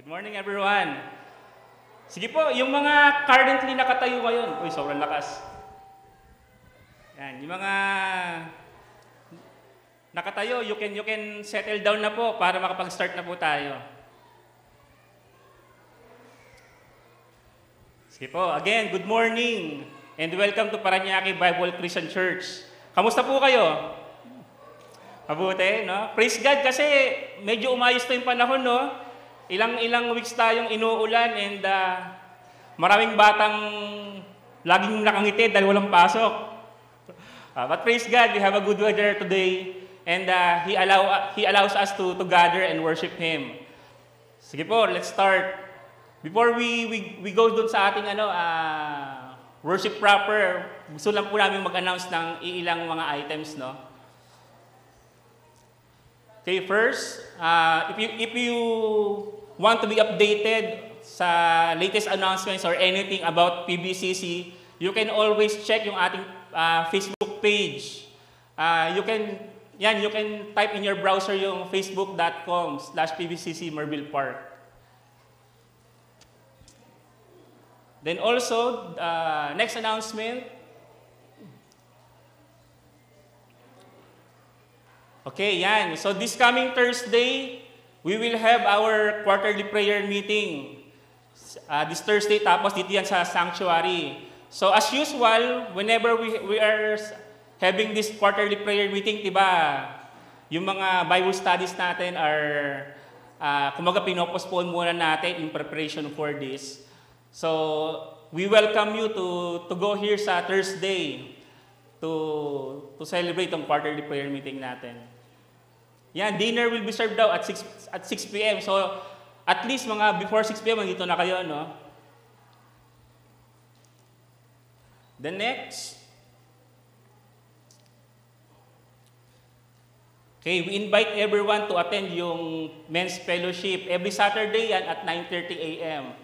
Good morning, everyone. Sige po, yung mga currently nakatayo ngayon. Uy, sobrang lakas. Yan, yung mga nakatayo, you can settle down na po para makapag-start na po tayo. Sige po, again, good morning and welcome to Parañaque Bible Christian Church. Kamusta po kayo? Mabuti, no? Praise God kasi medyo umayos na yung panahon, no? Ilang weeks tayong inuulan and maraming batang laging nakangiti dahil walang pasok. But praise God, we have a good weather today and He allows us to gather and worship Him. Sige po, let's start. Before we go dun sa ating worship proper, gusto lang po namin mag-announce ng ilang mga items, no? Okay, first, if you want to be updated sa latest announcements or anything about PBCC, you can always check yung ating Facebook page. You can type in your browser yung facebook.com/PBCC Merville Park. Then also, next announcement. Okay, yan. So this coming Thursday, we will have our quarterly prayer meeting. This Thursday, tapos dito yan sa sanctuary. So as usual, whenever we are having this quarterly prayer meeting, diba, yung mga Bible studies natin are, kumaga pinopostpone muna natin in preparation for this. So we welcome you to go here sa Thursday to celebrate ang quarterly prayer meeting natin. Yan, dinner will be served daw at 6 p.m. So, at least mga before 6 p.m. andito na kayo, no? The next. Okay, we invite everyone to attend yung men's fellowship. Every Saturday yan at 9:30 a.m.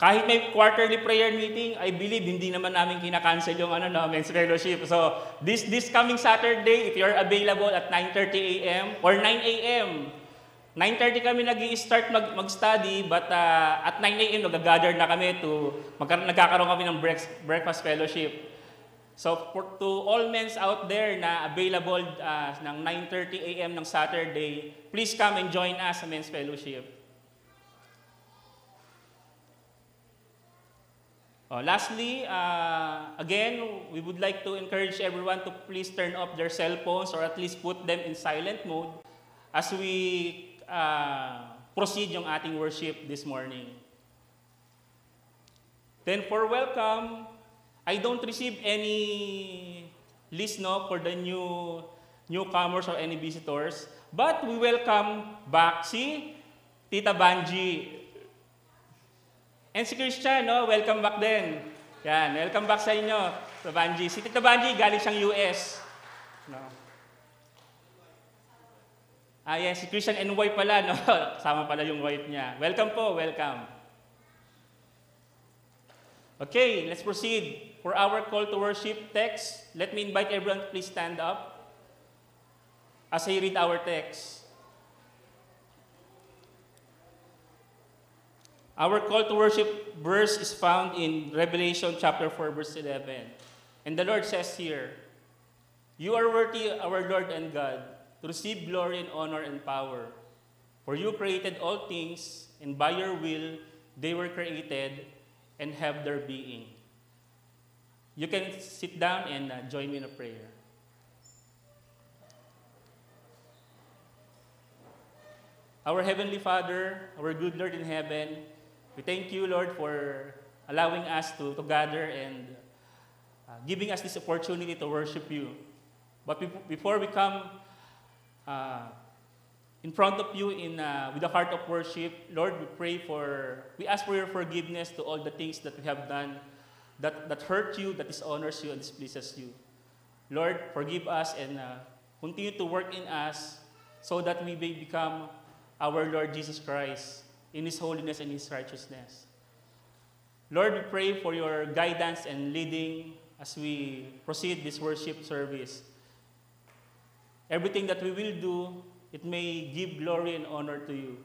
Kahit may quarterly prayer meeting, I believe hindi naman namin kinakancel yung men's fellowship. So, this coming Saturday, if you're available at 9:30 a.m. or 9 a.m., 9:30 kami nag-i-start mag-study, but at 9 a.m. nag-gather na kami nagkakaroon kami ng breakfast fellowship. So, to all men out there na available ng 9:30 a.m. ng Saturday, please come and join us sa men's fellowship. Lastly, again, we would like to encourage everyone to please turn off their cell phones or at least put them in silent mode as we proceed yung ating worship this morning. Then for welcome, I don't receive any list for the newcomers or any visitors, but we welcome back si Tita Banji. And si Christian, welcome back din. Yan, welcome back sa inyo, Tita Banji. Si Tita Banji, galing siyang US. No. Yes, si Christian and wife pala, no? Kasama pala yung wife niya. Welcome po, welcome. Okay, let's proceed. For our call to worship text, let me invite everyone to please stand up as I read our text. Our call to worship verse is found in Revelation chapter 4, verse 11. And the Lord says here, "You are worthy, our Lord and God, to receive glory and honor and power. For you created all things, and by your will they were created and have their being." You can sit down and join me in a prayer. Our Heavenly Father, our good Lord in heaven, we thank you, Lord, for allowing us to gather and giving us this opportunity to worship you. But before we come in front of you with a heart of worship, Lord, we ask for your forgiveness to all the things that we have done that hurt you, that dishonors you, and displeases you. Lord, forgive us and continue to work in us so that we may become our Lord Jesus Christ in His holiness and His righteousness. Lord, we pray for your guidance and leading as we proceed this worship service. Everything that we will do, it may give glory and honor to you.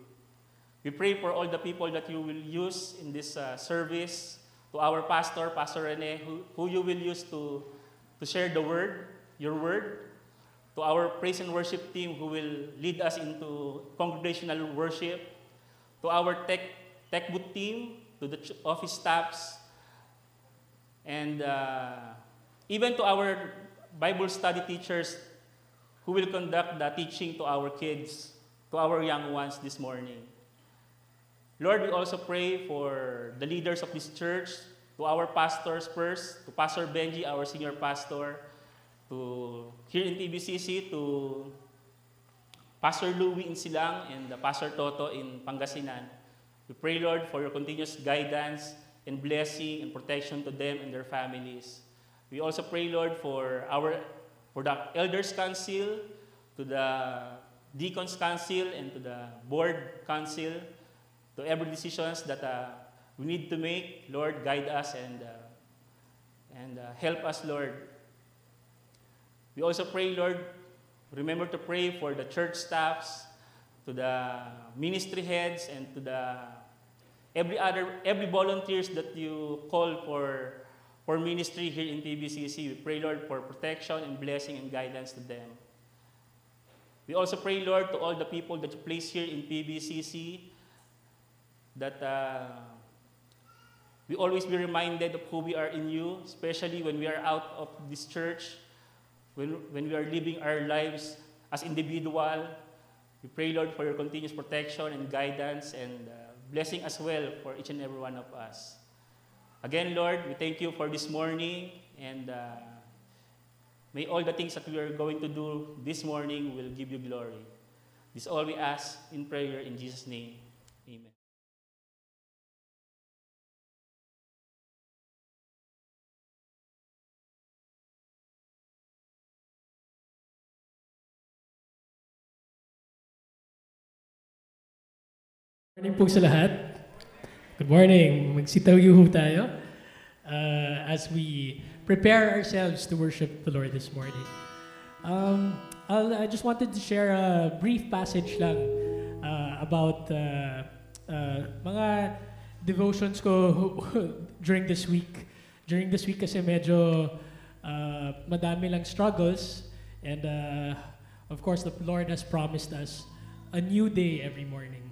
We pray for all the people that you will use in this service, to our pastor, Pastor Rene, who you will use to share the word, your word, to our praise and worship team who will lead us into congregational worship, to our tech booth team, to the office staffs, and even to our Bible study teachers who will conduct the teaching to our kids, to our young ones this morning. Lord, we also pray for the leaders of this church, to our pastors first, to Pastor Benji, our senior pastor, to here in TBCC, to Pastor Louie in Silang, and Pastor Toto in Pangasinan. We pray, Lord, for your continuous guidance and blessing and protection to them and their families. We also pray, Lord, for the Elders Council, to the Deacons Council, and to the Board Council, to every decisions that we need to make. Lord, guide us and help us, Lord. We also pray, Lord, remember to pray for the church staffs, to the ministry heads, and to the every volunteers that you call for ministry here in TBCC. We pray, Lord, for protection and blessing and guidance to them. We also pray, Lord, to all the people that you place here in TBCC, that we always be reminded of who we are in you, especially when we are out of this church, when we are living our lives as individual. We pray, Lord, for your continuous protection and guidance and blessing as well for each and every one of us. Again, Lord, we thank you for this morning, and may all the things that we are going to do this morning will give you glory. This all we ask in prayer in Jesus' name. Amen. Good morning po sa lahat. Good morning. Magsitaw-yuhu tayo as we prepare ourselves to worship the Lord this morning. I just wanted to share a brief passage lang about mga devotions ko during this week. During this week kasi medyo madami lang struggles, and of course the Lord has promised us a new day every morning.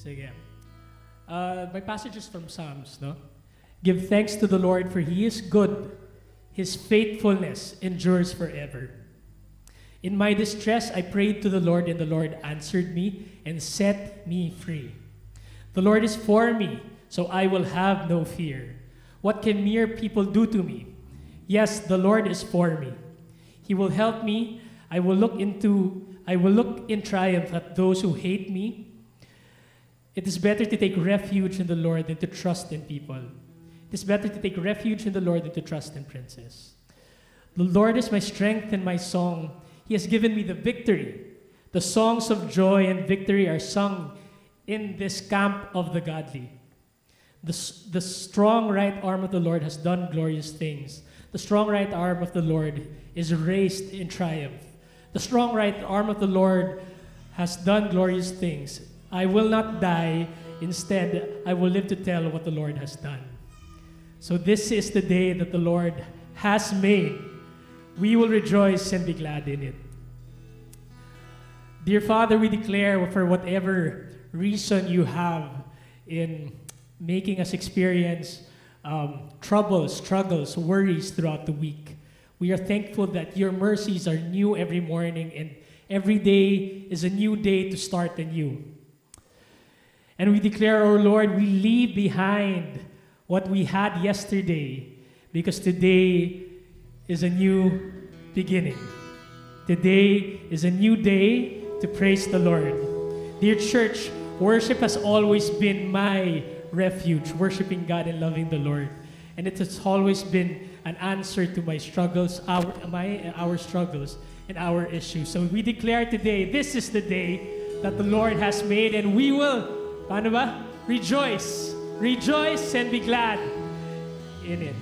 Sige. My passage is from Psalms, no? Give thanks to the Lord, for He is good. His faithfulness endures forever. In my distress, I prayed to the Lord, and the Lord answered me and set me free. The Lord is for me, so I will have no fear. What can mere people do to me? Yes, the Lord is for me. He will help me. I will look in triumph at those who hate me. It is better to take refuge in the Lord than to trust in people. It is better to take refuge in the Lord than to trust in princes. The Lord is my strength and my song. He has given me the victory. The songs of joy and victory are sung in this camp of the godly. The strong right arm of the Lord has done glorious things. The strong right arm of the Lord is raised in triumph. The strong right arm of the Lord has done glorious things. I will not die. Instead, I will live to tell what the Lord has done. So this is the day that the Lord has made. We will rejoice and be glad in it. Dear Father, we declare, for whatever reason you have in making us experience troubles, struggles, worries throughout the week, we are thankful that your mercies are new every morning, and every day is a new day to start anew. And we declare, oh Lord, we leave behind what we had yesterday, because today is a new beginning. Today is a new day to praise the Lord. Dear church, worship has always been my refuge, worshiping God and loving the Lord. And it has always been an answer to my struggles, our struggles and our issues. So we declare today, this is the day that the Lord has made, and we will rejoice. Rejoice and be glad in it.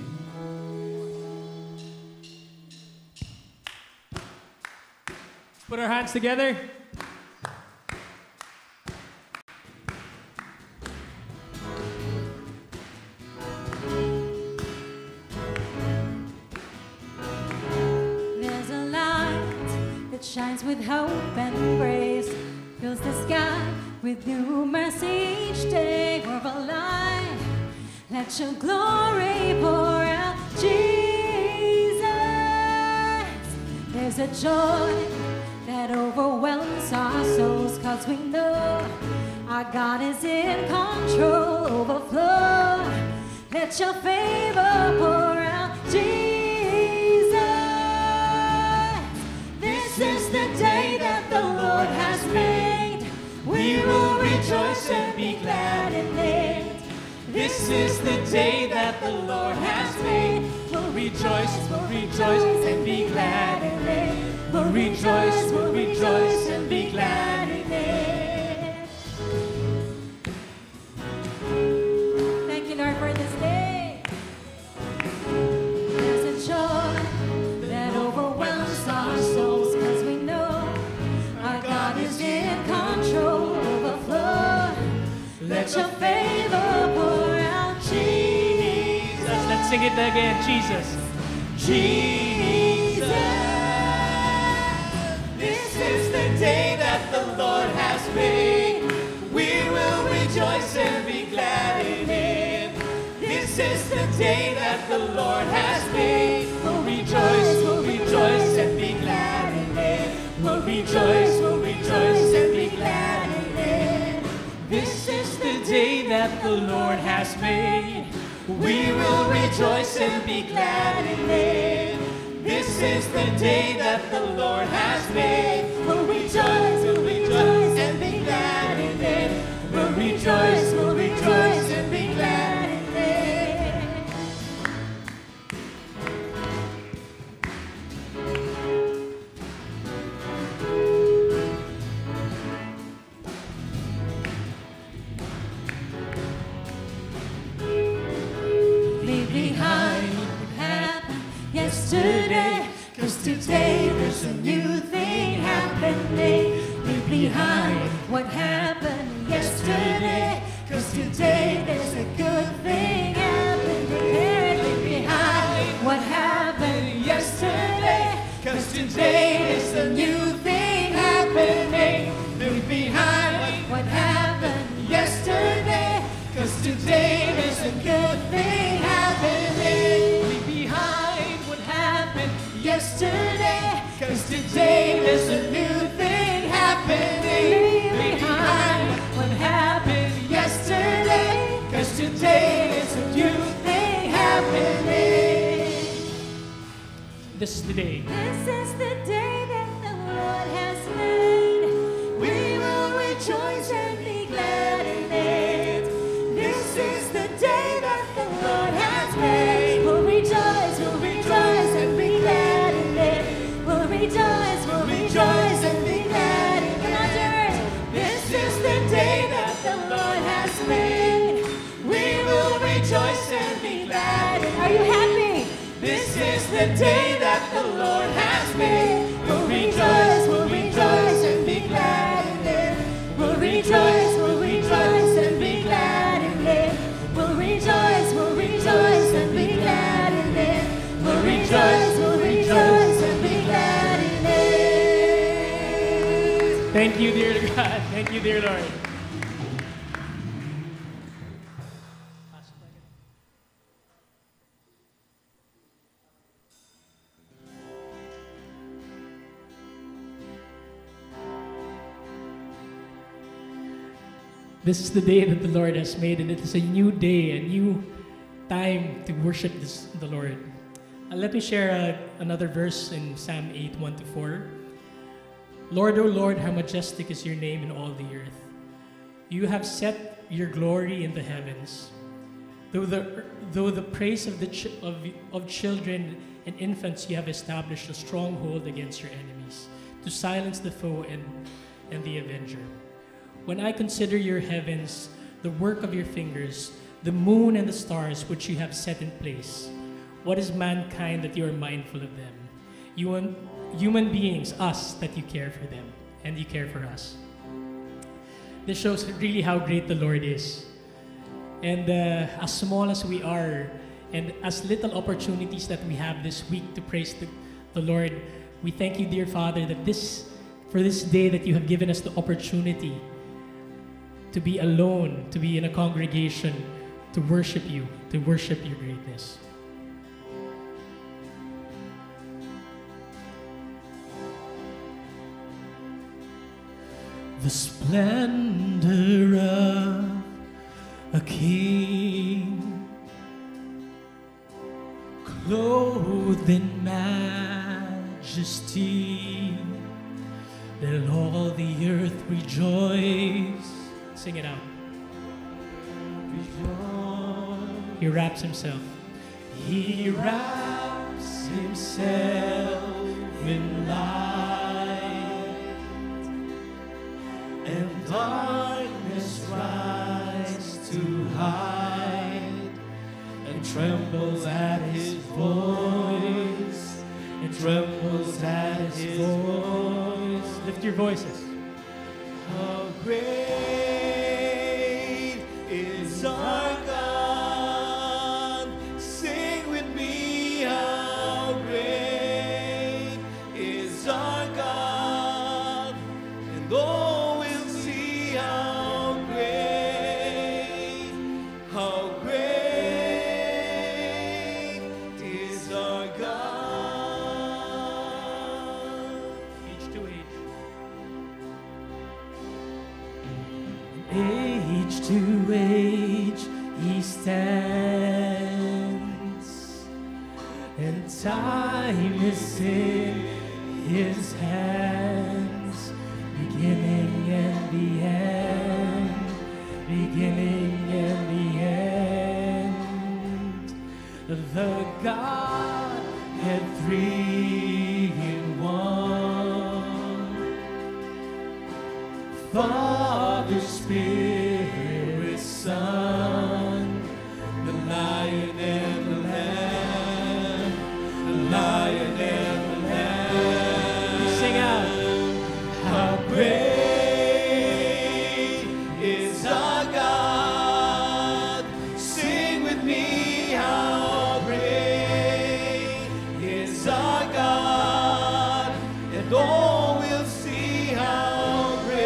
Put our hands together. There's a light that shines with hope and grace, fills the sky with new mercy each day. We're alive. Let your glory pour out, Jesus. There's a joy that overwhelms our souls, 'cause we know our God is in control. Overflow. Let your favor pour out, Jesus. This is the day that the Lord has made. We will rejoice and be glad in it. This is the day that the Lord has made. We'll rejoice and be glad in it. We'll rejoice and be glad in it. Thank you, Lord, for this day. There's a joy that overwhelms our souls, 'cause we know our God is in control. Overflow. Let your favor pour out, Jesus. Let's sing it again, Jesus. Jesus. This is the day that the Lord has made. We will rejoice and be glad in it. This is the day that the Lord has made. We'll rejoice and be glad in it. We'll rejoice and be glad in it. This is the day that the Lord has made. We will rejoice and be glad in it. This is the day that the Lord has made. We'll rejoice and be glad in it. We'll rejoice and be glad in it. Leave behind what happened yesterday, 'cause today there's a new thing happening. Leave behind what happened yesterday, 'cause today there's a good thing happening. Leave behind what happened yesterday, 'cause today there's a new thing happening. Leave behind what happened yesterday, 'cause today there's a good thing happening. Leave behind what happened yesterday, 'cause today there's a new thing happening. Leave behind what happened yesterday, 'cause today there's a new thing happening. This is the day. This is the day that the Lord has made. We will rejoice and be glad in it. This is the day that the Lord has made. We'll rejoice and be glad in it. We'll rejoice and be glad in it. This is the day that the Lord has made. We will rejoice and be glad in it. Are you happy? This is the day that the Lord has made. We'll rejoice and be glad in it. We'll rejoice and be glad in it. We'll rejoice and be glad in it. We'll rejoice and be glad in it. Thank you, dear God. Thank you, dear Lord. This is the day that the Lord has made, and it is a new day, a new time to worship the Lord. Let me share another verse in Psalm 8, 1-4. Lord, O Lord, how majestic is your name in all the earth. You have set your glory in the heavens. Though the praise of children and infants, you have established a stronghold against your enemies, to silence the foe and the avenger. When I consider your heavens, the work of your fingers, the moon and the stars which you have set in place, what is mankind that you are mindful of them? human beings, us, that you care for them and you care for us. This shows really how great the Lord is. And as small as we are, and as little opportunities that we have this week to praise the Lord, we thank you, dear Father, that for this day that you have given us the opportunity to be alone, to be in a congregation, to worship you, to worship your greatness. The splendor of a king, clothed in majesty, let all the earth rejoice. Sing it out. He wraps himself. He wraps himself in light, and darkness rise to hide, and trembles at his voice, and trembles at his voice. Lift your voices. How great is our God. Sing with me, how great is our God. And oh, we'll see how great is our God. Age to age. Age to age he stands, and time is in his hands, beginning and the end, beginning and the end. The Godhead three in one, Father, Spirit, Son, the Lion and the Lamb, the Lion and the Lamb. Sing out. How great is our God. Sing with me, how great is our God. And all will see how great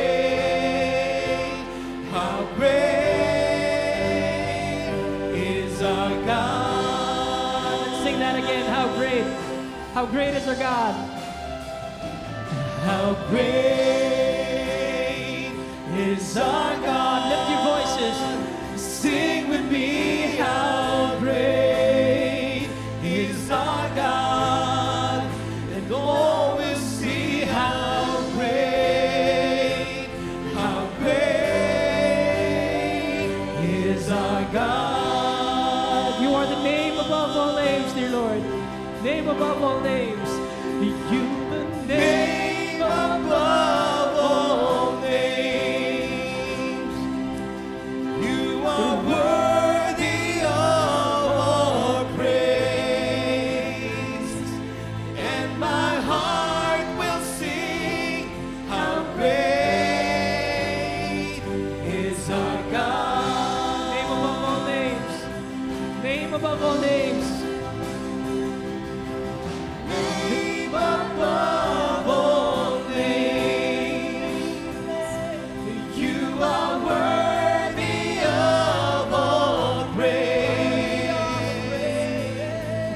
is our God. Sing that again. How great is our God. How great is our God. Lift your voices. Sing with me, how great is our God. And all will see how great is our God. You are the name above all names, dear Lord. Name above all names. You the name above all names. You are worthy of our praise. And my heart will sing how great is our God. Name above all names. Name above all names. Above all names, you are worthy of all praise,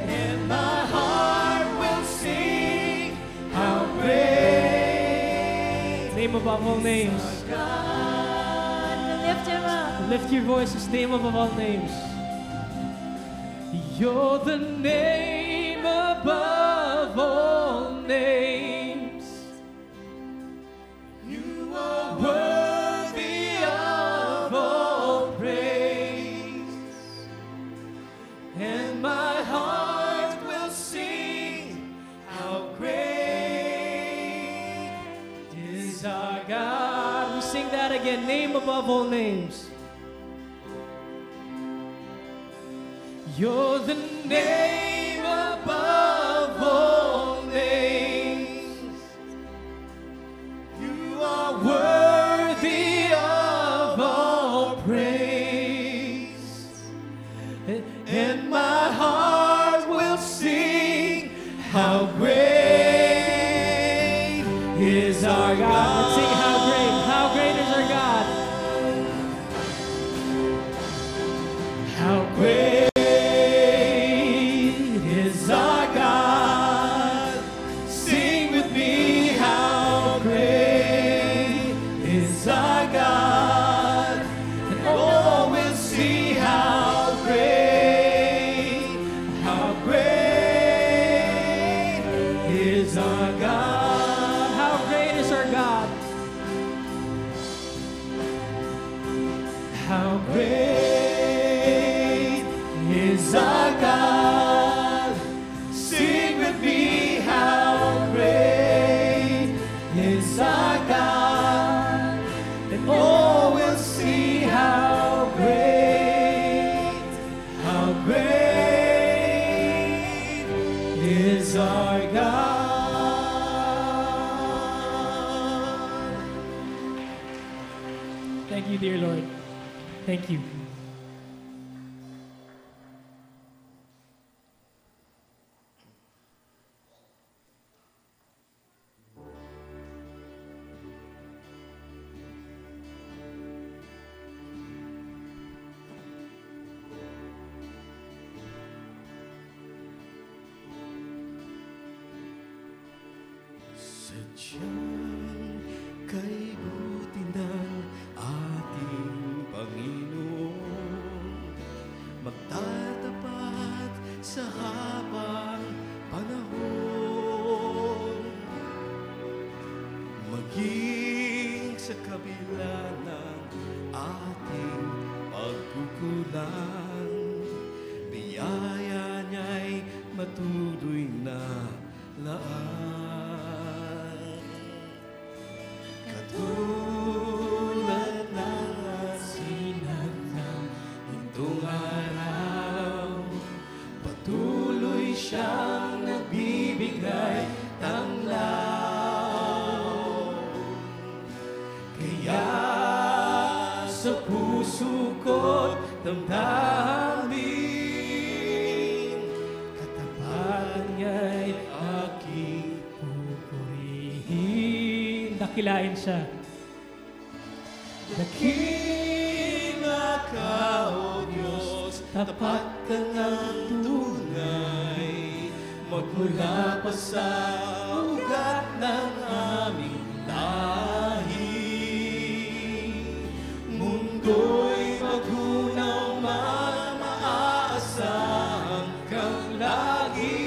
and my heart will sing how great. Name above all names. God, lift him up. Lift your voices. Name above all names. You're the name above all names. You are worthy of all praise, and my heart will sing how great is our God. We sing that again. Name above all names. You're the name above all names. is our God. Let's sing how great. How great is our God? How great is our God. Sing with me, how great is our God. And all will see how great is our God. How great is our God? How great is our God. Sing with me, how great is our God. And all will see how great is our God. Thank you, dear Lord. Thank you. Sadyang kay buti ng ating Panginoon, magtatapat sa habang panahon, maging sa kabila ng ating pagkukulang, biyaya niya'y matuloy na laan. Katulad ng sinag ng itong araw, patuloy siyang nagbibigay tanglaw. Kaya sa puso ko't damdamin, katapatan niya'y aking pupurihin. Dakilain siya. Dakila ka, O Diyos, tapat ka ng tunay, magmula pa sa ugat ng aming lahi. Mundo'y maghunaw, maaasahan kang lagi,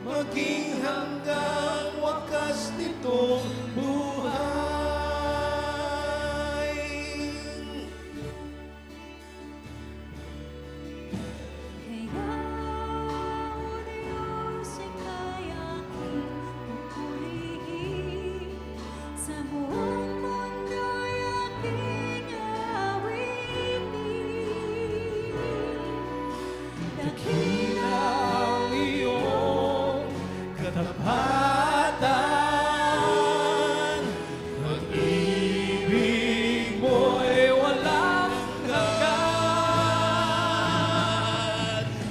maging hanggang wakas nitong buhay. Kaya, O Diyos, ika'y aking pupurihin. Sa buong mundo'y aking awitin. Dakila ang iyong katapatan, pag-ibig mo'y walang hanggan.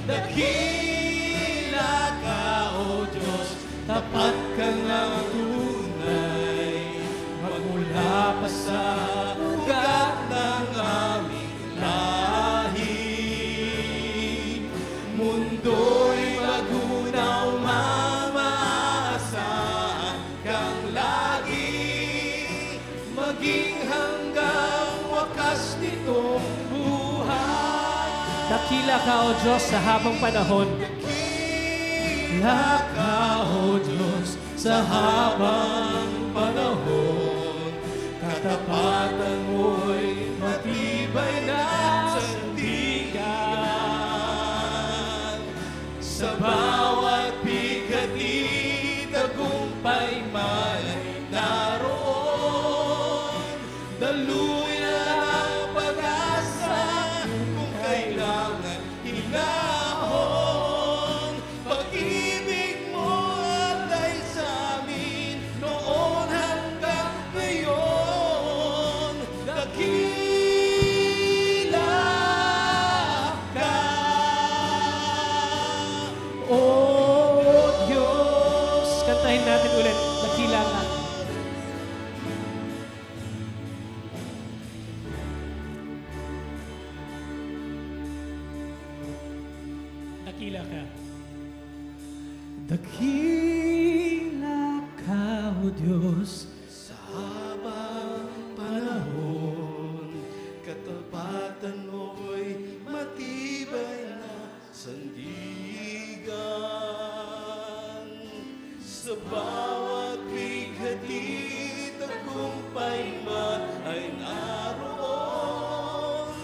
Dakila ka, O Diyos, tapat ka ng tunay, magmula pa sa ugat ng aming lahi. Mundo'y magunaw, mamaasahan kang lagi, maging hanggang wakas nitong buhay. Dakila ka, O Diyos, sa habang panahon. Dakila ka, O Diyos, sa habang panahon, katapatan mo'y matibay na sandigan. Sa bawat bigati, tagumpay may naroon. Daluyan ang pag-asa kung kailangan hinahon. Pag-ibig mo alay sa amin noon hanggang ngayon. Kantahin natin ulit. Dakila ka. Dakila ka. Dakila ka, O Diyos, sa habang panahon. Katapatan mo'y matibay na sandigan. Sa bawat bighati, tagumpay man ay naroon.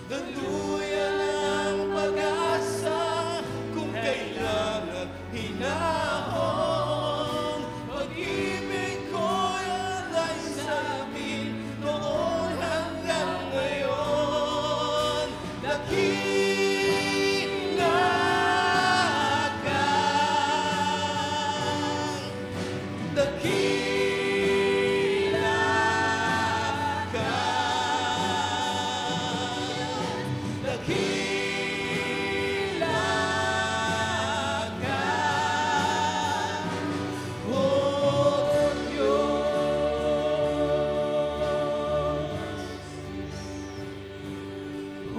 Daluyan ang pag-asa kung kailangan hinahon. Pag-ibig ko'y alay sa amin noon hanggang ngayon. Dakila ka, dakila ka, dakila ka, O Diyos. O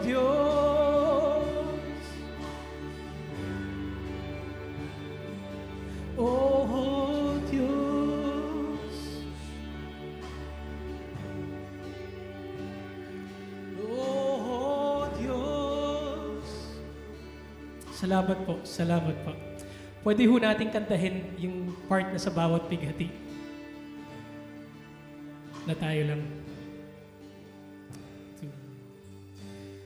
Diyos. O Diyos. O Diyos. Salamat po, salamat po. Pwede ho natin kantahin yung part na sa bawat bighati. Na tayo lang.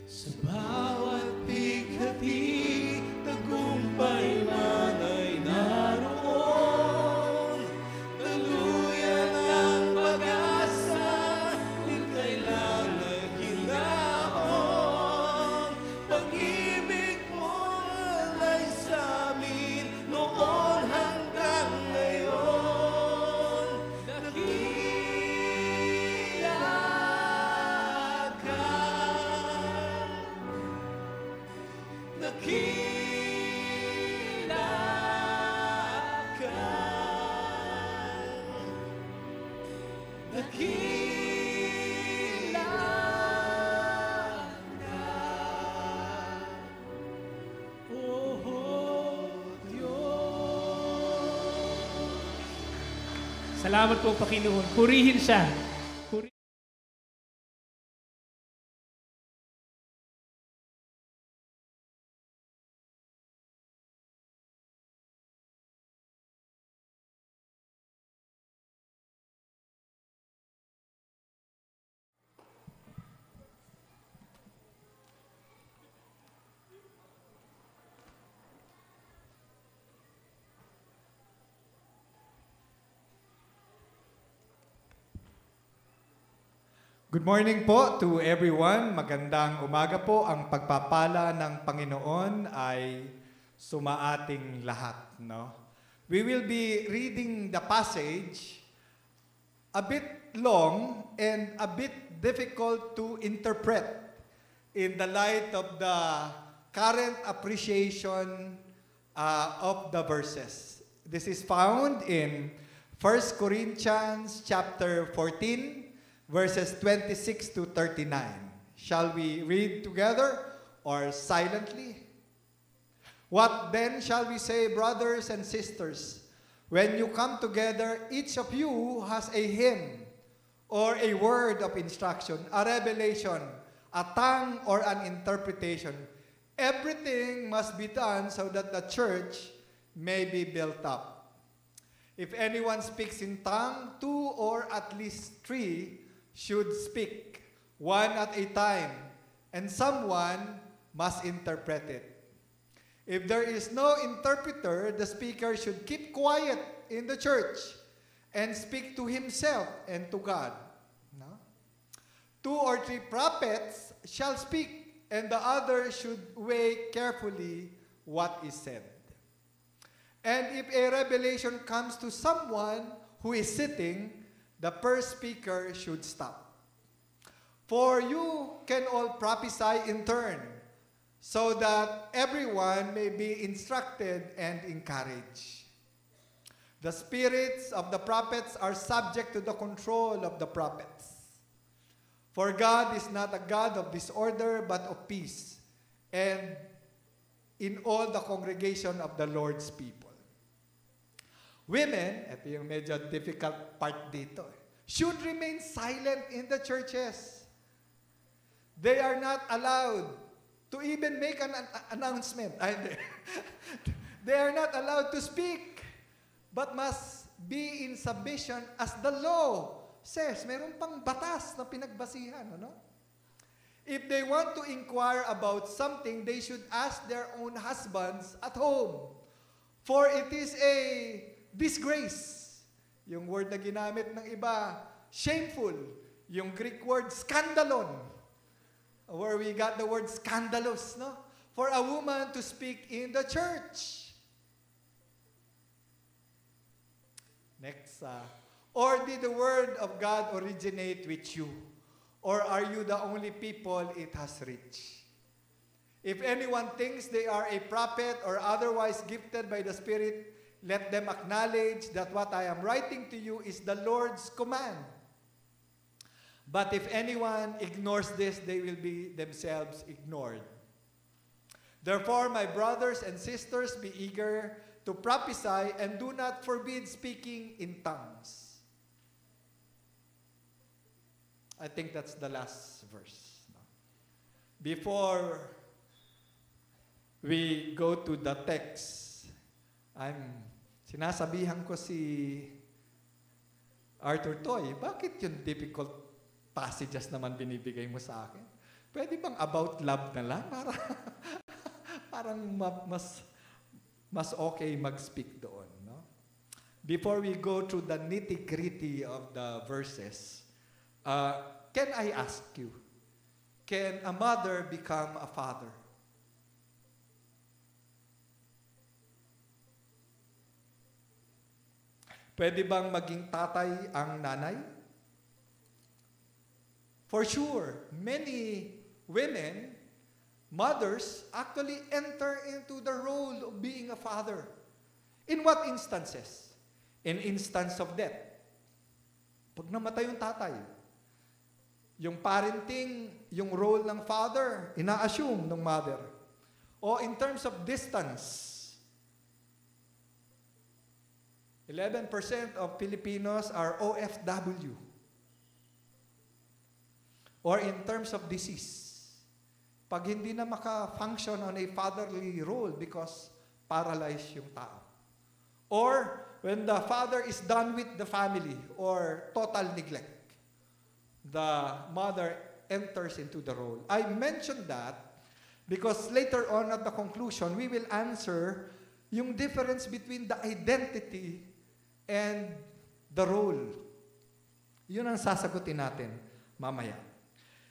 Sa bawat bighati, tagumpay man ay naroon. Daluyan ang pag-asa, di kailangan hinahon. Pag-ibig mo alay sa amin noon hanggang ngayon. Dakila ka, dakila ka, dakila ka, O Diyos. Salamat po, Panginoon. Purihin siya. Good morning po to everyone. Magandang umaga po. Ang pagpapala ng Panginoon ay sumaating lahat, no? We will be reading the passage a bit long and a bit difficult to interpret in the light of the current appreciation of the verses. This is found in 1 Corinthians chapter 14, verses 26 to 39. Shall we read together or silently? What then shall we say, brothers and sisters? When you come together, each of you has a hymn or a word of instruction, a revelation, a tongue or an interpretation. Everything must be done so that the church may be built up. If anyone speaks in tongue, 2 or at least 3 should speak, one at a time, and someone must interpret it. If there is no interpreter, the speaker should keep quiet in the church and speak to himself and to God. No? 2 or 3 prophets shall speak, and the other should weigh carefully what is said. And if a revelation comes to someone who is sitting, the first speaker should stop. For you can all prophesy in turn, so that everyone may be instructed and encouraged. The spirits of the prophets are subject to the control of the prophets. For God is not a God of disorder, but of peace, and in all the congregation of the Lord's people. Women, ito yung medyo difficult part dito, should remain silent in the churches. They are not allowed to even make an announcement. They are not allowed to speak, but must be in submission as the law says. Meron pang batas na pinagbasihan, ano? If they want to inquire about something, they should ask their own husbands at home. For it is a disgrace. Yung word na ginamit ng iba, shameful. Yung Greek word, skandalon. Where we got the word scandalous, no? For a woman to speak in the church. Next, or did the word of God originate with you? Or are you the only people it has reached? If anyone thinks they are a prophet or otherwise gifted by the Spirit, let them acknowledge that what I am writing to you is the Lord's command. But if anyone ignores this, they will be themselves ignored. Therefore, my brothers and sisters, be eager to prophesy and do not forbid speaking in tongues. I think that's the last verse. Before we go to the text, sinasabihan ko si Arthur Toy, bakit yung difficult passages naman binibigay mo sa akin? Pwede bang about love na lang? Parang mas okay mag-speak doon. No? Before we go through the nitty-gritty of the verses, can I ask you, can a mother become a father? Pwede bang maging tatay ang nanay? For sure, many women, mothers, actually enter into the role of being a father. In what instances? In instance of death. Pag namatay yung tatay, yung parenting, yung role ng father, ina-assume ng mother. O in terms of distance, 11% of Filipinos are OFW. Or in terms of disease, pag hindi na maka-function on a fatherly role because paralyzed yung tao. Or when the father is done with the family or total neglect, the mother enters into the role. I mentioned that because later on at the conclusion, we will answer yung difference between the identity and the role. Yun ang sasagutin natin mamaya.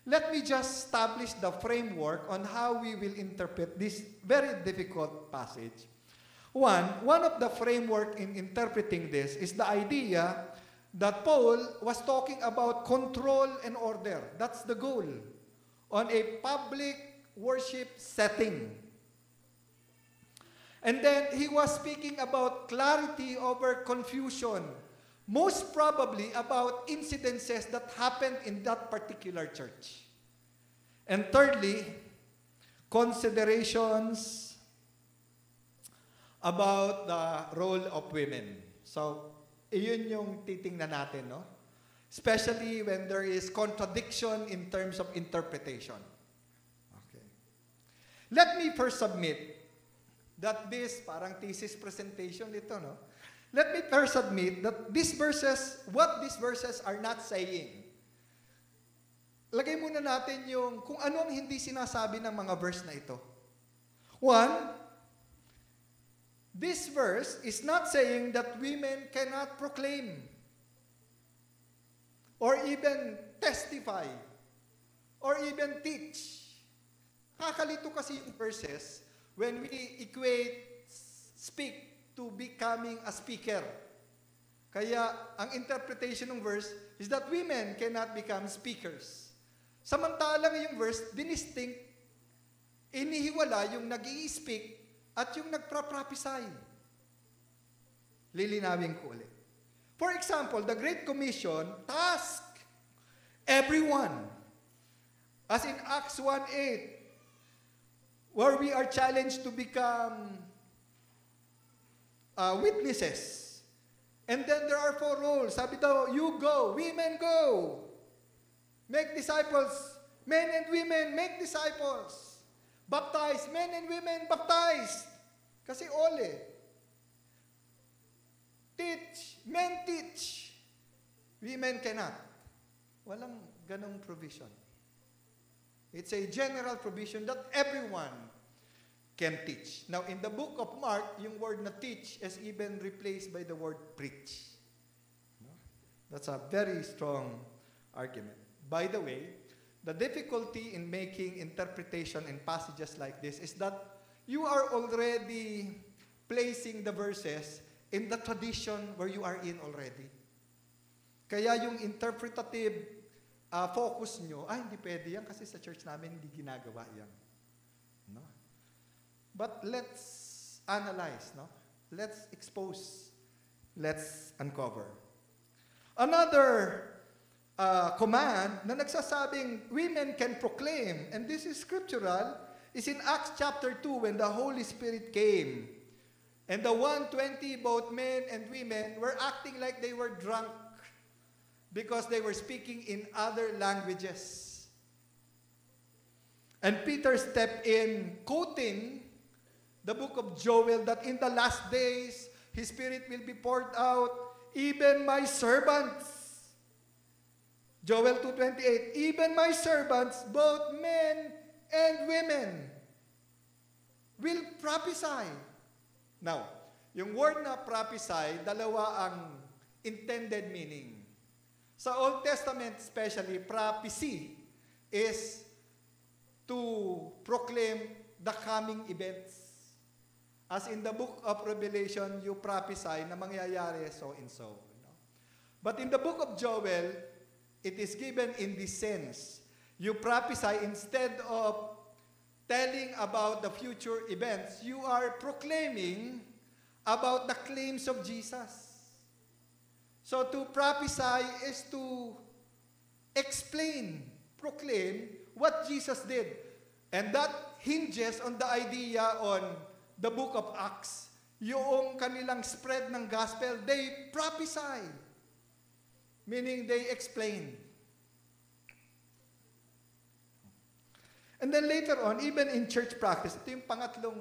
Let me just establish the framework on how we will interpret this very difficult passage. One of the framework in interpreting this is the idea that Paul was talking about control and order. That's the goal on a public worship setting. And then he was speaking about clarity over confusion, most probably about incidences that happened in that particular church. And thirdly, considerations about the role of women. So, iyon yung titingnan natin, no? Especially when there is contradiction in terms of interpretation. Okay. Let me first submit that this, parang thesis presentation ito, no? Let me first admit that these verses, what these verses are not saying. Lagay muna natin yung kung ano ang hindi sinasabi ng mga verse na ito. One, this verse is not saying that women cannot proclaim or even testify or even teach. Kakalito kasi yung verses when we equate speak to becoming a speaker. Kaya, ang interpretation ng verse is that women cannot become speakers. Samantalang yung verse, dinistinct, inihiwala yung nag-i-speak at yung nagpra-prophesy. Lilinawin ko ulit. For example, the Great Commission task everyone. As in Acts 1:8, where we are challenged to become witnesses. And then there are 4 roles. Sabi daw, you go, women go. Make disciples, men and women, make disciples. Baptize, men and women, baptize. Kasi all Teach, men teach. Women cannot. Walang ganong provision. It's a general provision that everyone can teach. Now, in the book of Mark, yung word na teach is even replaced by the word preach. No? That's a very strong argument. By the way, the difficulty in making interpretation in passages like this is that you are already placing the verses in the tradition where you are in already. Kaya yung interpretative focus nyo, hindi pwede yan kasi sa church namin hindi ginagawa yan. No? But let's analyze, no? Let's expose, let's uncover. Another command na nagsasabing women can proclaim, and this is scriptural, is in Acts chapter 2 when the Holy Spirit came. And the 120, both men and women, were acting like they were drunk because they were speaking in other languages. And Peter stepped in, quoting the book of Joel, that in the last days, His Spirit will be poured out, even my servants. Joel 2:28, even my servants, both men and women, will prophesy. Now, yung word na prophesy, dalawa ang intended meaning. Sa Old Testament especially, prophecy is to proclaim the coming events. As in the book of Revelation, you prophesy na mangyayari so and so. No? But in the book of Joel, it is given in this sense. You prophesy instead of telling about the future events, you are proclaiming about the claims of Jesus. So to prophesy is to explain, proclaim what Jesus did. And that hinges on the idea on the book of Acts. Yung kanilang spread ng gospel, they prophesy. Meaning they explain. And then later on, even in church practice, ito yung pangatlong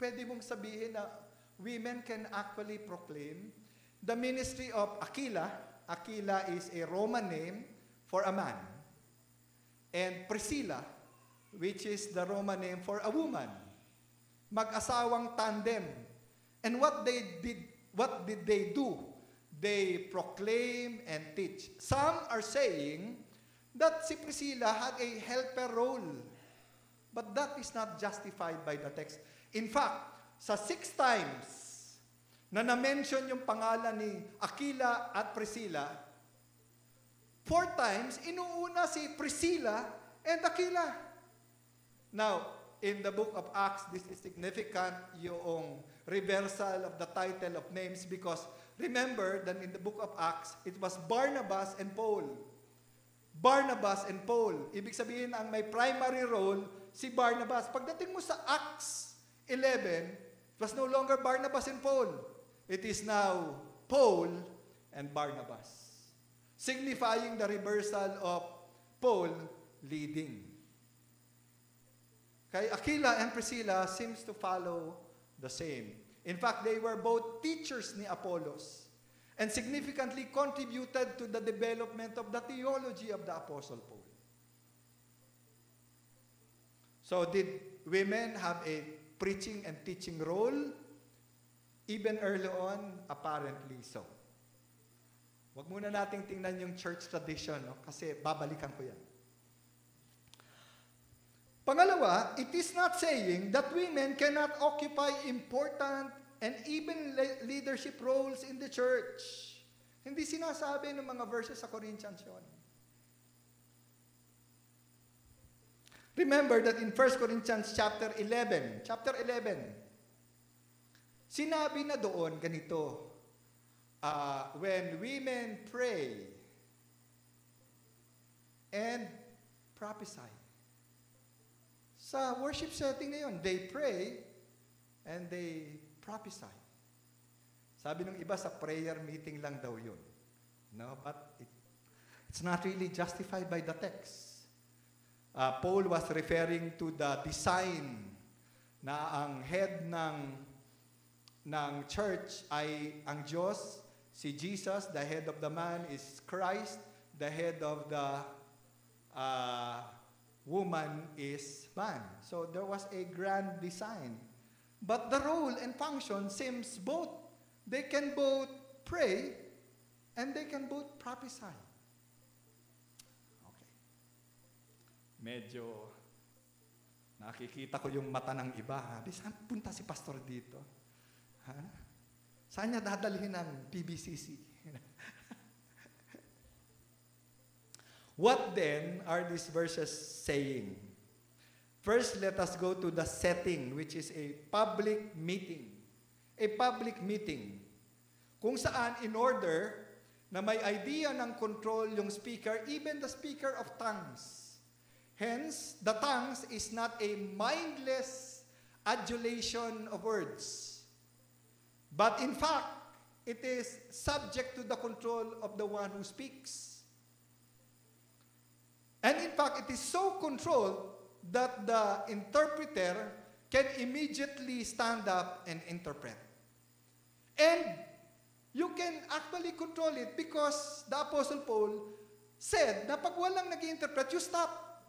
pwede mong sabihin na women can actually proclaim the ministry of Aquila. Aquila is a Roman name for a man. And Priscilla, which is the Roman name for a woman. Mag-asawang tandem. And what did they do? They proclaim and teach. Some are saying that si Priscilla had a helper role. But that is not justified by the text. In fact, sa 6 times na na-mention yung pangalan ni Aquila at Priscilla, 4 times, inuuna si Priscilla and Aquila. Now, in the book of Acts, this is significant, yung reversal of the title of names, because remember that in the book of Acts, it was Barnabas and Paul. Barnabas and Paul. Ibig sabihin, ang may primary role, si Barnabas. Pagdating mo sa Acts 11, it was no longer Barnabas and Paul. It is now Paul and Barnabas, signifying the reversal of Paul leading. Kay Aquila and Priscilla seems to follow the same. In fact, they were both teachers ni Apollos and significantly contributed to the development of the theology of the Apostle Paul. So did women have a preaching and teaching role? Even early on, apparently so. Wag muna nating tingnan yung church tradition, no? Kasi babalikan ko yan. Pangalawa, it is not saying that women cannot occupy important and even leadership roles in the church. Hindi sinasabi ng mga verses sa Corinthians yun. Remember that in 1 Corinthians chapter 11, Sinabi na doon ganito, when women pray and prophesy. Sa worship setting na yun, they pray and they prophesy. Sabi ng iba, sa prayer meeting lang daw yun. No? But it's not really justified by the text. Paul was referring to the design na ang head ng church ay ang Diyos, si Jesus, the head of the man is Christ, the head of the woman is man. So there was a grand design. But the role and function seems both. They can both pray and they can both prophesy. Okay. Medyo nakikita ko yung mata ng iba. Saan punta si pastor dito? Ha? Saan niya dadalhin ang PBCC? What then are these verses saying? First, let us go to the setting, which is a public meeting. A public meeting. Kung saan, in order na may idea ng control yung speaker, even the speaker of tongues. Hence, the tongues is not a mindless adulation of words. But in fact, it is subject to the control of the one who speaks. And in fact, it is so controlled that the interpreter can immediately stand up and interpret. And you can actually control it because the Apostle Paul said na pag walang nag-interpret, you stop.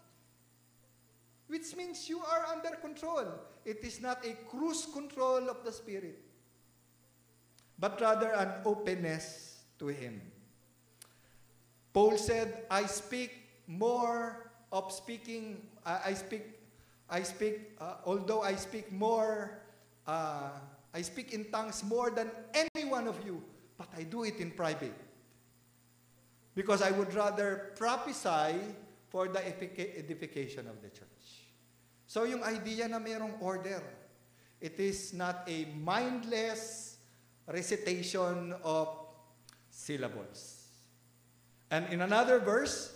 Which means you are under control. It is not a cruise control of the Spirit, but rather an openness to Him. Paul said, although I speak in tongues more than any one of you, but I do it in private. Because I would rather prophesy for the edification of the church. So yung idea na mayroong order, it is not a mindless recitation of syllables. And in another verse,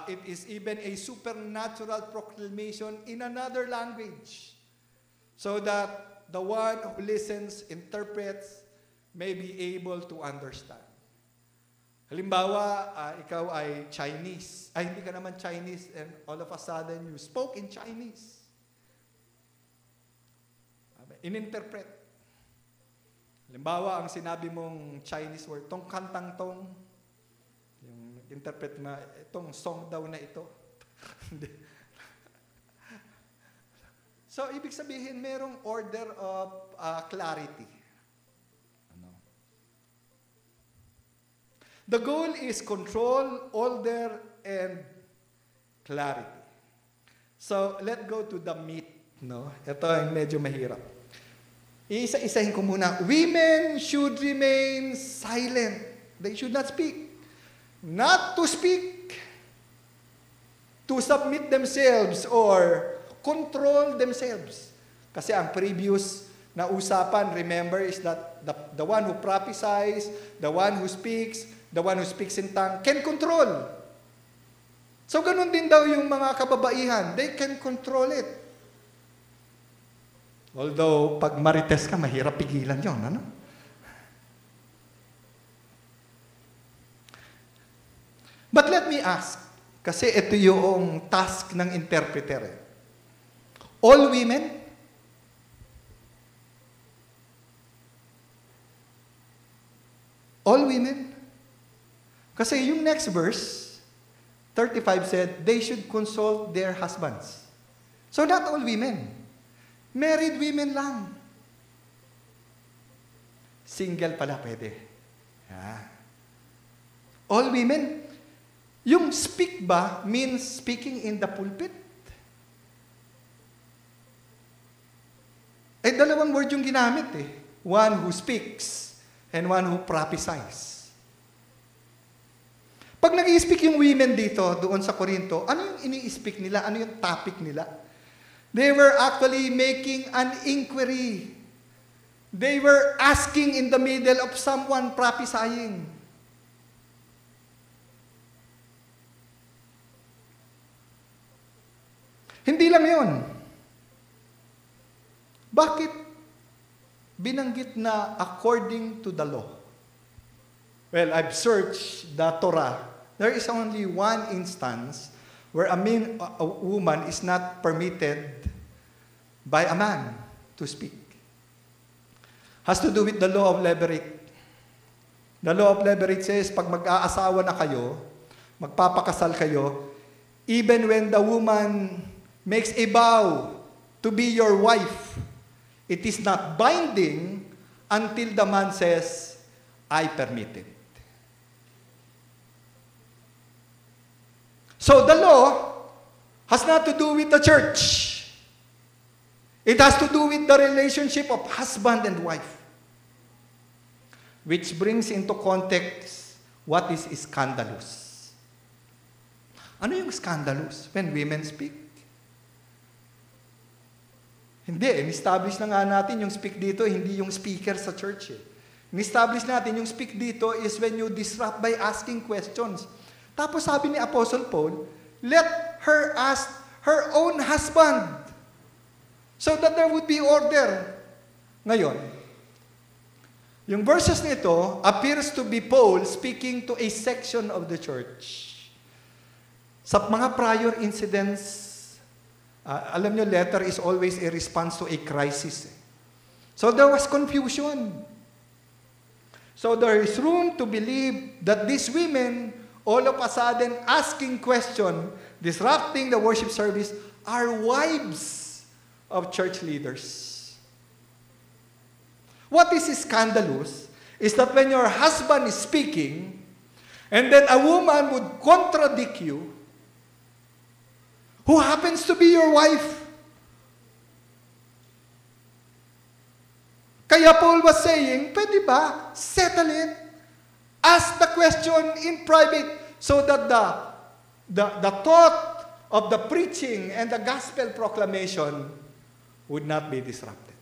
it is even a supernatural proclamation in another language, so that the one who listens, interprets, may be able to understand. Halimbawa, ikaw ay Chinese. Ay, hindi ka naman Chinese, and all of a sudden, you spoke in Chinese. In-interpret. Halimbawa, ang sinabi mong Chinese word, tong kantang tong, yung interpret na, itong song daw na ito. So, ibig sabihin, merong order of clarity. The goal is control, order, and clarity. So, let's go to the meat. No? Ito ang medyo mahirap. Isa-isahin ko muna. Women should remain silent. They should not speak. Not to speak. To submit themselves or control themselves. Kasi ang previous na usapan, remember, is that the one who prophesies, the one who speaks in tongue, can control. So, ganun din daw yung mga kababaihan. They can control it. Although, pag marites ka, mahirap pigilan yun, ano? But let me ask, kasi ito yung task ng interpreter. All women? All women? Kasi yung next verse, 35 said, they should consult their husbands. So not all women. Married women lang. Single pala pwede. Yeah. All women. Yung speak ba means speaking in the pulpit? Eh, dalawang word yung ginamit eh. One who speaks and one who prophesies. Pag nag-i-speak yung women dito, doon sa Corinto, ano yung ini-speak nila? Ano yung topic nila? They were actually making an inquiry. They were asking in the middle of someone prophesying. Hindi lang yun. Bakit binanggit na according to the law? Well, I've searched the Torah. There is only one instance where a woman is not permitted by a man to speak. Has to do with the law of Levirate. The law of Levirate says, pag mag-aasawa na kayo, magpapakasal kayo, even when the woman makes a vow to be your wife, it is not binding until the man says, I permit it. So the law has not to do with the church. It has to do with the relationship of husband and wife. Which brings into context what is scandalous. Ano yung scandalous? When women speak? Hindi, in-establish na nga natin yung speak dito, hindi yung speaker sa church. In-establish natin yung speak dito is when you disrupt by asking questions. Tapos sabi ni Apostle Paul, let her ask her own husband so that there would be order. Ngayon, yung verses nito appears to be Paul speaking to a section of the church. Sa mga prior incidents, alam nyo, letter is always a response to a crisis. So there was confusion. So there is room to believe that these women, all of a sudden asking question, disrupting the worship service, are wives of church leaders. What is scandalous is that when your husband is speaking, and then a woman would contradict you, who happens to be your wife. Kaya Paul was saying, pwede ba? Settle it. Ask the question in private so that the thought of the preaching and the gospel proclamation would not be disrupted.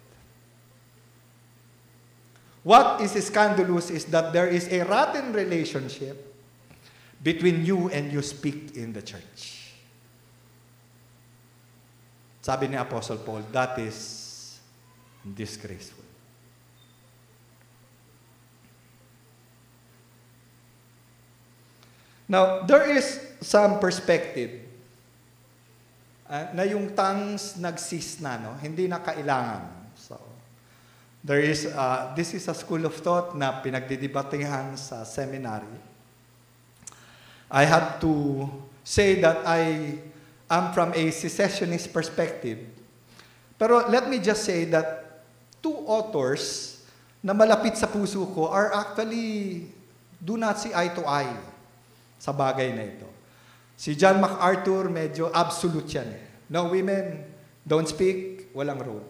What is scandalous is that there is a rotten relationship between you and you speak in the church. Sabi ni Apostle Paul, that is disgraceful. Now, there is some perspective na yung tongues nagsis na, no? Hindi na kailangan. So, there is, this is a school of thought na pinagdidebatehan sa seminary. I have to say that I am from a cessationist perspective. Pero let me just say that two authors na malapit sa puso ko are actually do not see eye to eye sa bagay na ito. Si John MacArthur, medyo absolute yan. No, women, don't speak, walang role.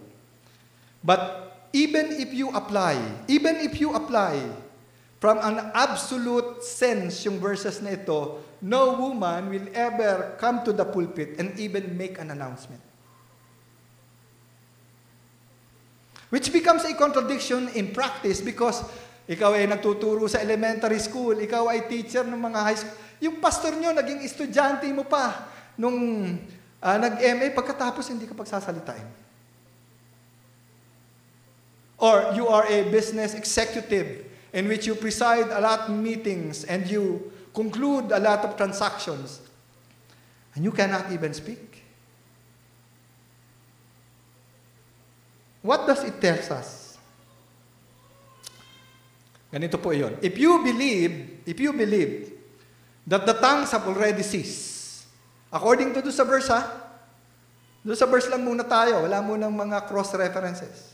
But even if you apply from an absolute sense yung verses na ito, no woman will ever come to the pulpit and even make an announcement. Which becomes a contradiction in practice because ikaw ay nagtuturo sa elementary school, ikaw ay teacher ng mga high school. Yung pastor nyo, naging estudyante mo pa nung nag-MA, pagkatapos hindi ka pagsasalitain. Or you are a business executive in which you preside a lot of meetings and you conclude a lot of transactions and you cannot even speak. What does it tell us? Ganito po yun. If you believe that the tongues have already ceased, according to sa verse, doon sa verse lang muna tayo, wala munang mga cross-references.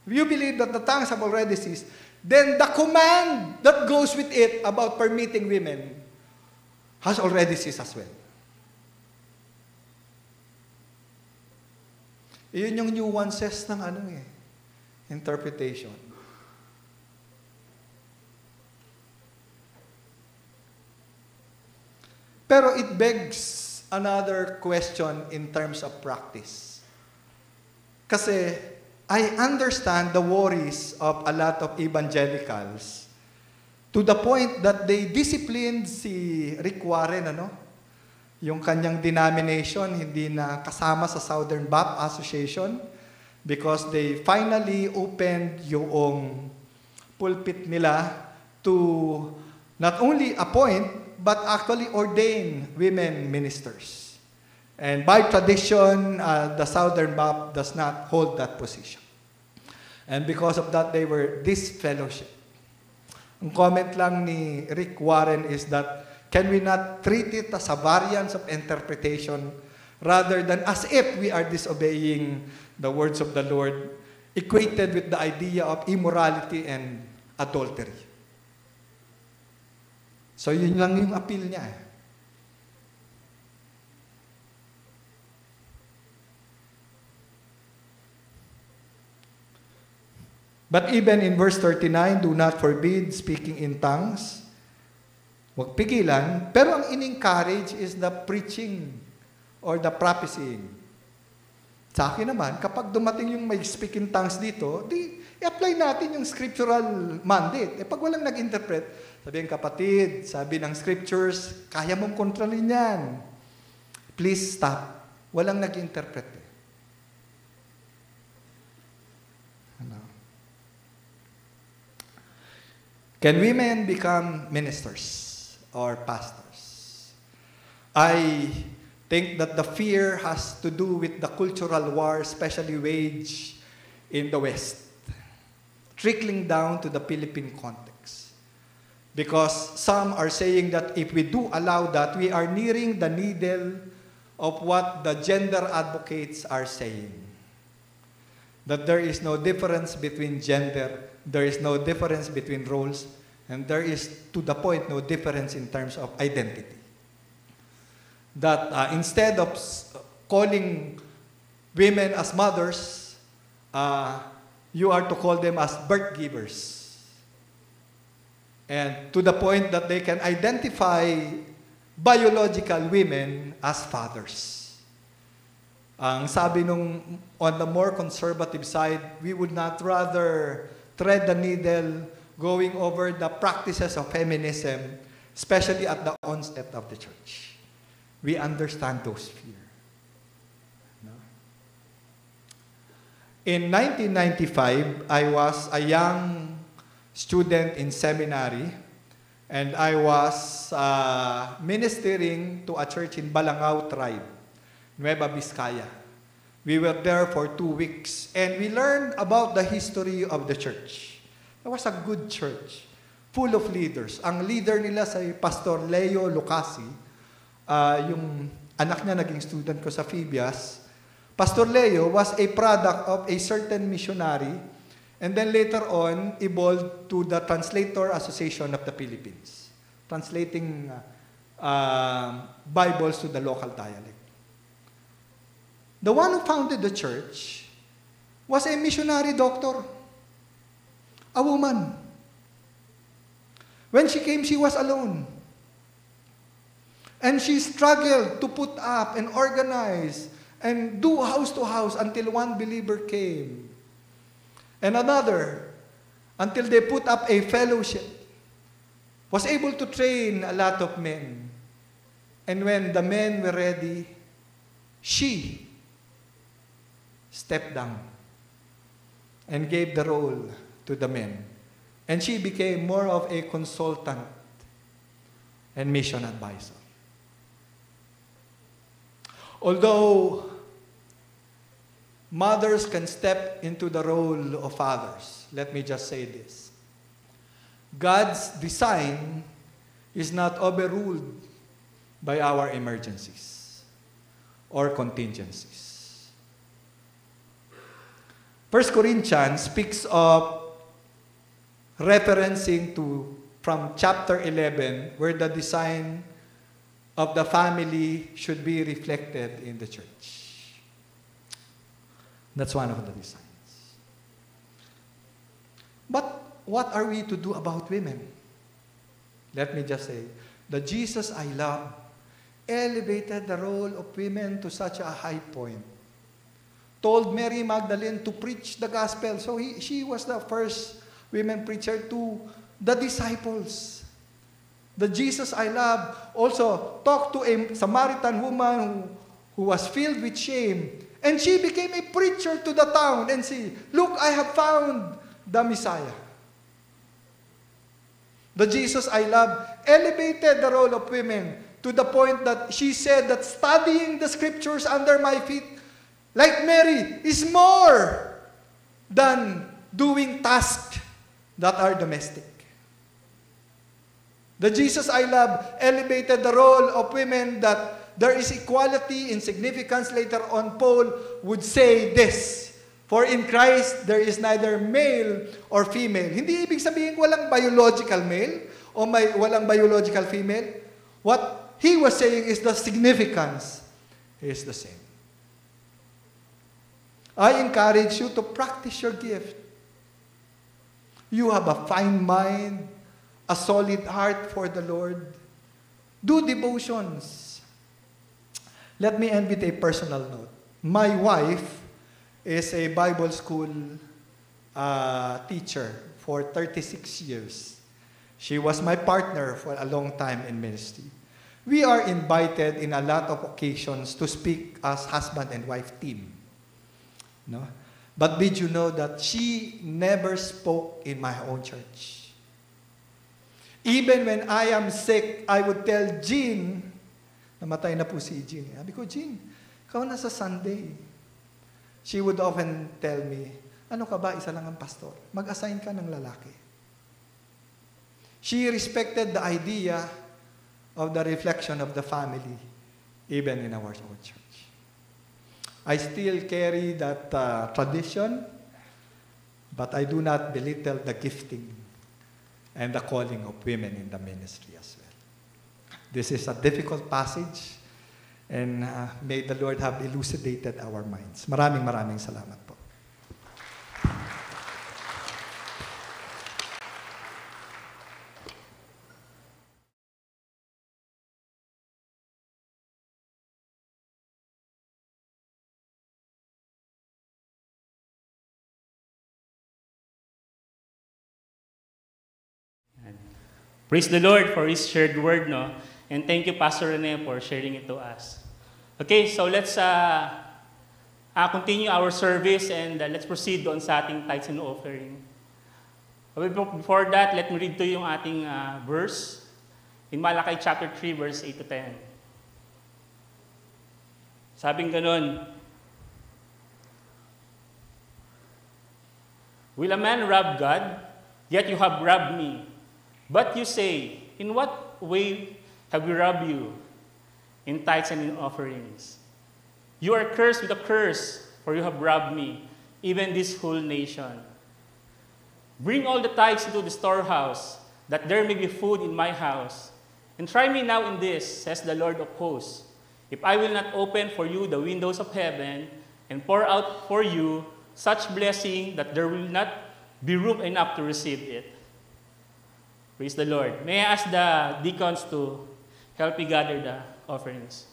If you believe that the tongues have already ceased, then the command that goes with it about permitting women has already ceased as well. Iyon yung nuances ng interpretation. Pero it begs another question in terms of practice. Kasi I understand the worries of a lot of evangelicals to the point that they disciplined si Rick Warren, yung kanyang denomination hindi na kasama sa Southern Baptist Association because they finally opened yung pulpit nila to not only appoint but actually ordain women ministers. And by tradition, the Southern Baptist does not hold that position. And because of that, they were disfellowship. Ang comment lang ni Rick Warren is that, can we not treat it as a variance of interpretation rather than as if we are disobeying the words of the Lord, equated with the idea of immorality and adultery. So yun lang yung appeal niya. But even in verse 39, do not forbid speaking in tongues. Huwag pigilan. Pero ang in-encourage is the preaching or the prophesying. Sa akin naman, kapag dumating yung may speak in tongues dito, i-apply natin yung scriptural mandate. Pag walang nag-interpret, sabihin kapatid, sabi ng scriptures, kaya mong kontrolin yan. Please stop. Walang nag-interpret. Can women become ministers or pastors? I think that the fear has to do with the cultural war, especially waged in the West, trickling down to the Philippine context. Because some are saying that if we do allow that, we are nearing the needle of what the gender advocates are saying. That there is no difference between gender, there is no difference between roles, and there is, to the point, no difference in terms of identity. That instead of calling women as mothers, you are to call them as birth givers. And to the point that they can identify biological women as fathers. Ang sabi nung, on the more conservative side, we would not rather thread the needle going over the practices of feminism, especially at the onset of the church. We understand those fears. No? In 1995, I was a young student in seminary, and I was ministering to a church in Balangao tribe, Nueva Vizcaya. We were there for 2 weeks, and we learned about the history of the church. It was a good church, full of leaders. Ang leader nila sa Pastor Leo Lucasi, yung anak niya naging student ko sa Phoebias. Pastor Leo was a product of a certain missionary, and then later on, evolved to the Translator Association of the Philippines, translating Bibles to the local dialect. The one who founded the church was a missionary doctor. A woman. When she came, she was alone. And she struggled to put up and organize and do house to house until one believer came. And another, until they put up a fellowship, was able to train a lot of men. And when the men were ready, she stepped down and gave the role to the men. And she became more of a consultant and mission advisor. Although mothers can step into the role of fathers, let me just say this. God's design is not overruled by our emergencies or contingencies. 1 Corinthians speaks of referencing to from chapter 11 where the design of the family should be reflected in the church. That's one of the designs. But what are we to do about women? Let me just say, the Jesus I love elevated the role of women to such a high point, told Mary Magdalene to preach the gospel. So she was the first women preacher to the disciples. The Jesus I love also talked to a Samaritan woman who was filled with shame. And she became a preacher to the town and said, "Look, I have found the Messiah." The Jesus I love elevated the role of women to the point that she said that studying the scriptures under my feet, like Mary, is more than doing tasks that are domestic. The Jesus I love elevated the role of women that there is equality in significance. Later on, Paul would say this, "For in Christ there is neither male or female." Hindi ibig sabihin walang biological male o walang biological female. What he was saying is the significance is the same. I encourage you to practice your gift. You have a fine mind, a solid heart for the Lord. Do devotions. Let me end with a personal note. My wife is a Bible school teacher for 36 years. She was my partner for a long time in ministry. We are invited in a lot of occasions to speak as husband and wife team. No? But did you know that she never spoke in my own church? Even when I am sick, I would tell Jean, namatay na po si Jean. Sabi ko, "Jean, ikaw na sa Sunday." She would often tell me, "Ano ka ba, isa lang ang pastor. Mag-assign ka ng lalaki." She respected the idea of the reflection of the family, even in our own church. I still carry that tradition, but I do not belittle the gifting and the calling of women in the ministry as well. This is a difficult passage, and may the Lord have elucidated our minds. Maraming salamat po. Praise the Lord for His shared word, no? And thank you, Pastor Rene, for sharing it to us. Okay, so let's continue our service and let's proceed doon sa ating tithes and offering. Before that, let me read to you yung ating verse in Malachi chapter 3, verse 8 to 10. Sabing ganun, "Will a man rob God? Yet you have robbed me. But you say, in what way have we robbed you? In tithes and in offerings. You are cursed with a curse, for you have robbed me, even this whole nation. Bring all the tithes into the storehouse, that there may be food in my house. And try me now in this, says the Lord of hosts, if I will not open for you the windows of heaven, and pour out for you such blessing that there will not be room enough to receive it." Praise the Lord. May I ask the deacons to help me gather the offerings?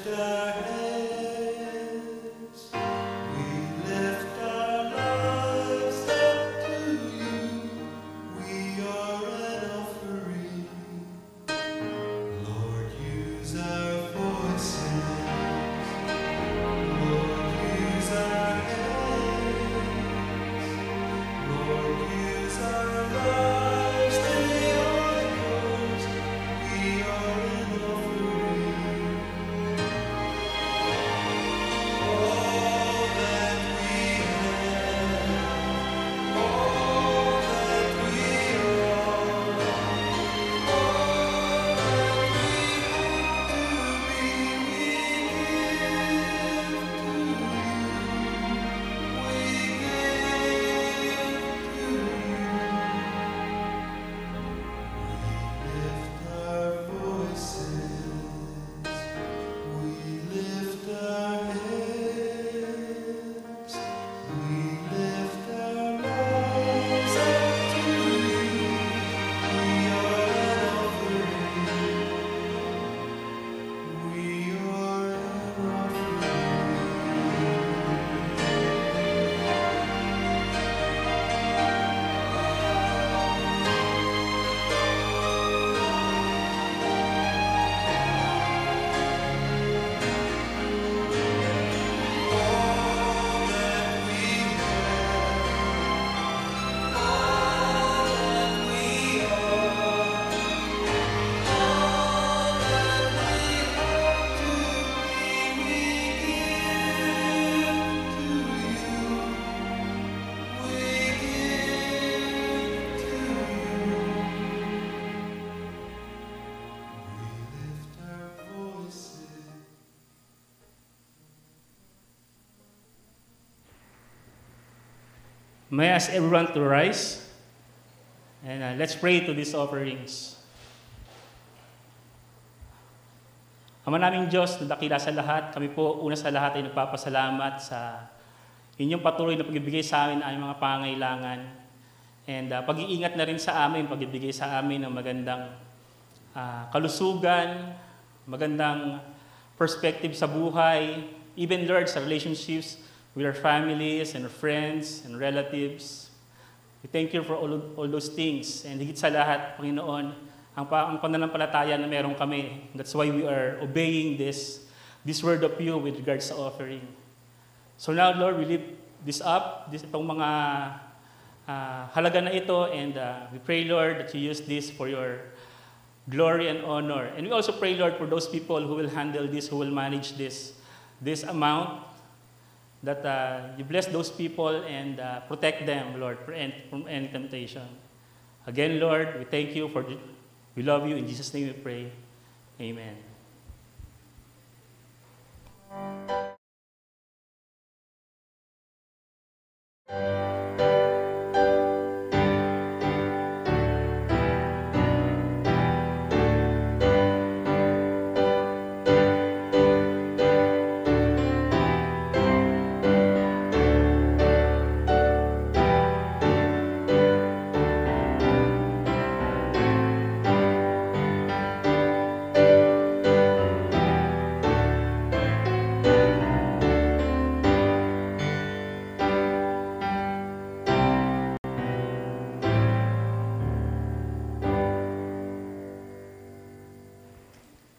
Our heads, we lift our love. May I ask everyone to rise? And let's pray to these offerings. Ama naming Diyos na dakila sa lahat, kami po una sa lahat ay nagpapasalamat sa inyong patuloy na pagbibigay sa amin ang mga pangangailangan. And pag-iingat na rin sa amin, pagbibigay sa amin ng magandang kalusugan, magandang perspective sa buhay, even Lord sa relationships with our families and our friends and relatives. We thank you for all those things. And higit sa lahat, Panginoon, ang pananampalataya na meron kami. That's why we are obeying this word of you with regards sa offering. So now, Lord, we lift this up, itong mga halaga na ito, and we pray, Lord, that you use this for your glory and honor. And we also pray, Lord, for those people who will handle this, who will manage this amount, that you bless those people and protect them, Lord, from any temptation. Again, Lord, we thank you we love you. In Jesus' name we pray. Amen.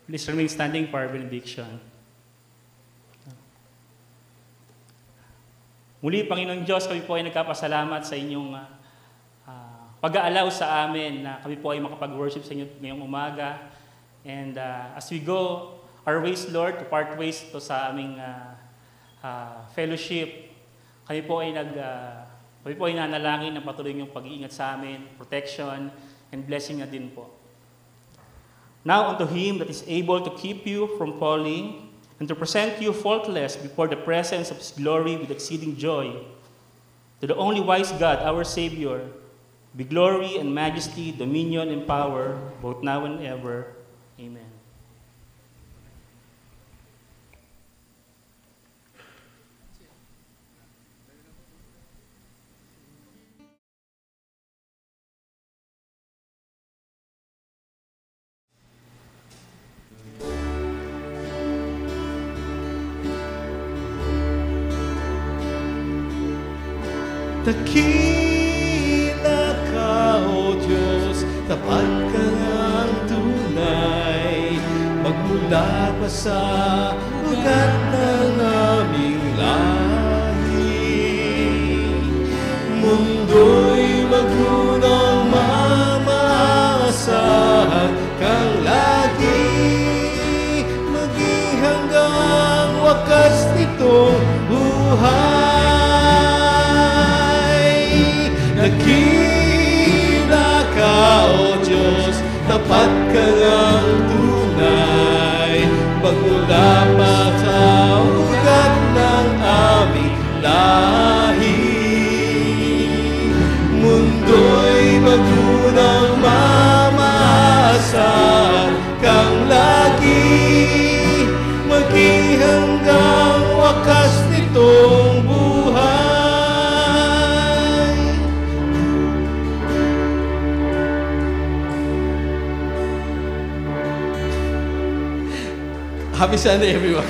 Please remain standing for our benediction. Muli, Panginoon Diyos, kami po ay nagkapasalamat sa inyong pag-aalaw sa amin na kami po ay makapag-worship sa inyo ngayong umaga. And as we go our ways, Lord, to part ways to sa aming fellowship, kami po ay nanalangin ng patuloy niyong pag-iingat sa amin, protection, and blessing na din po. Now unto Him that is able to keep you from falling and to present you faultless before the presence of His glory with exceeding joy, to the only wise God, our Savior, be glory and majesty, dominion and power, both now and ever. Amen. Dakila ka, O Diyos, tapat ka ng tunay, magmula pa sa ugat ng aming lahi. Mundo'y magunang mamaasahan kang lagi, maging hanggang wakas nitong buhay. Dakila ka, O Diyos, tapat ka ng tunay, magmula pa sa ugat ng aming lahi. Mundo'y magunang mamaasahan kang lagi, maging hanggang wakas nitong buhay. Happy Sunday, everyone.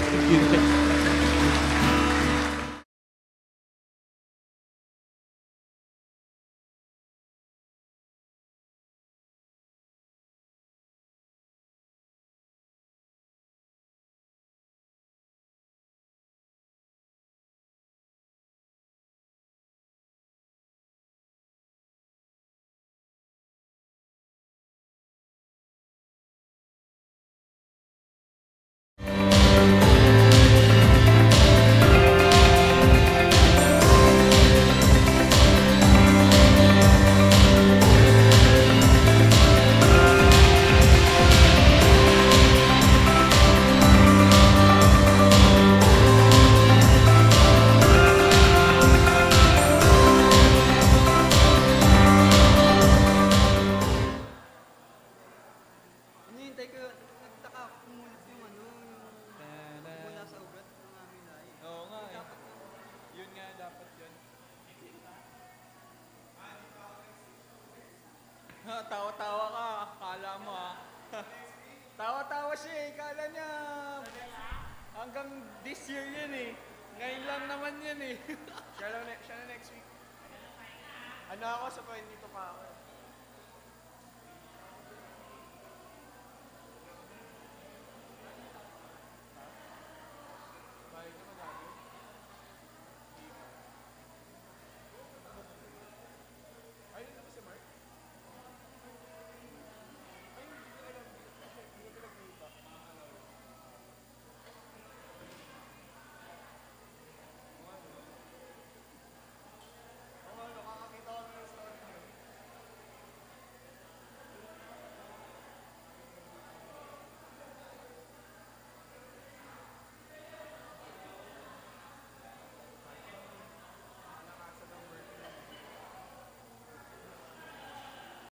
Tawa-tawa ka, kala mo ah. Tawa-tawa siya eh, kala niya hanggang this year yun eh. Ngayon lang naman yun eh. Siya na next week. Ano ako sa point dito pa ako.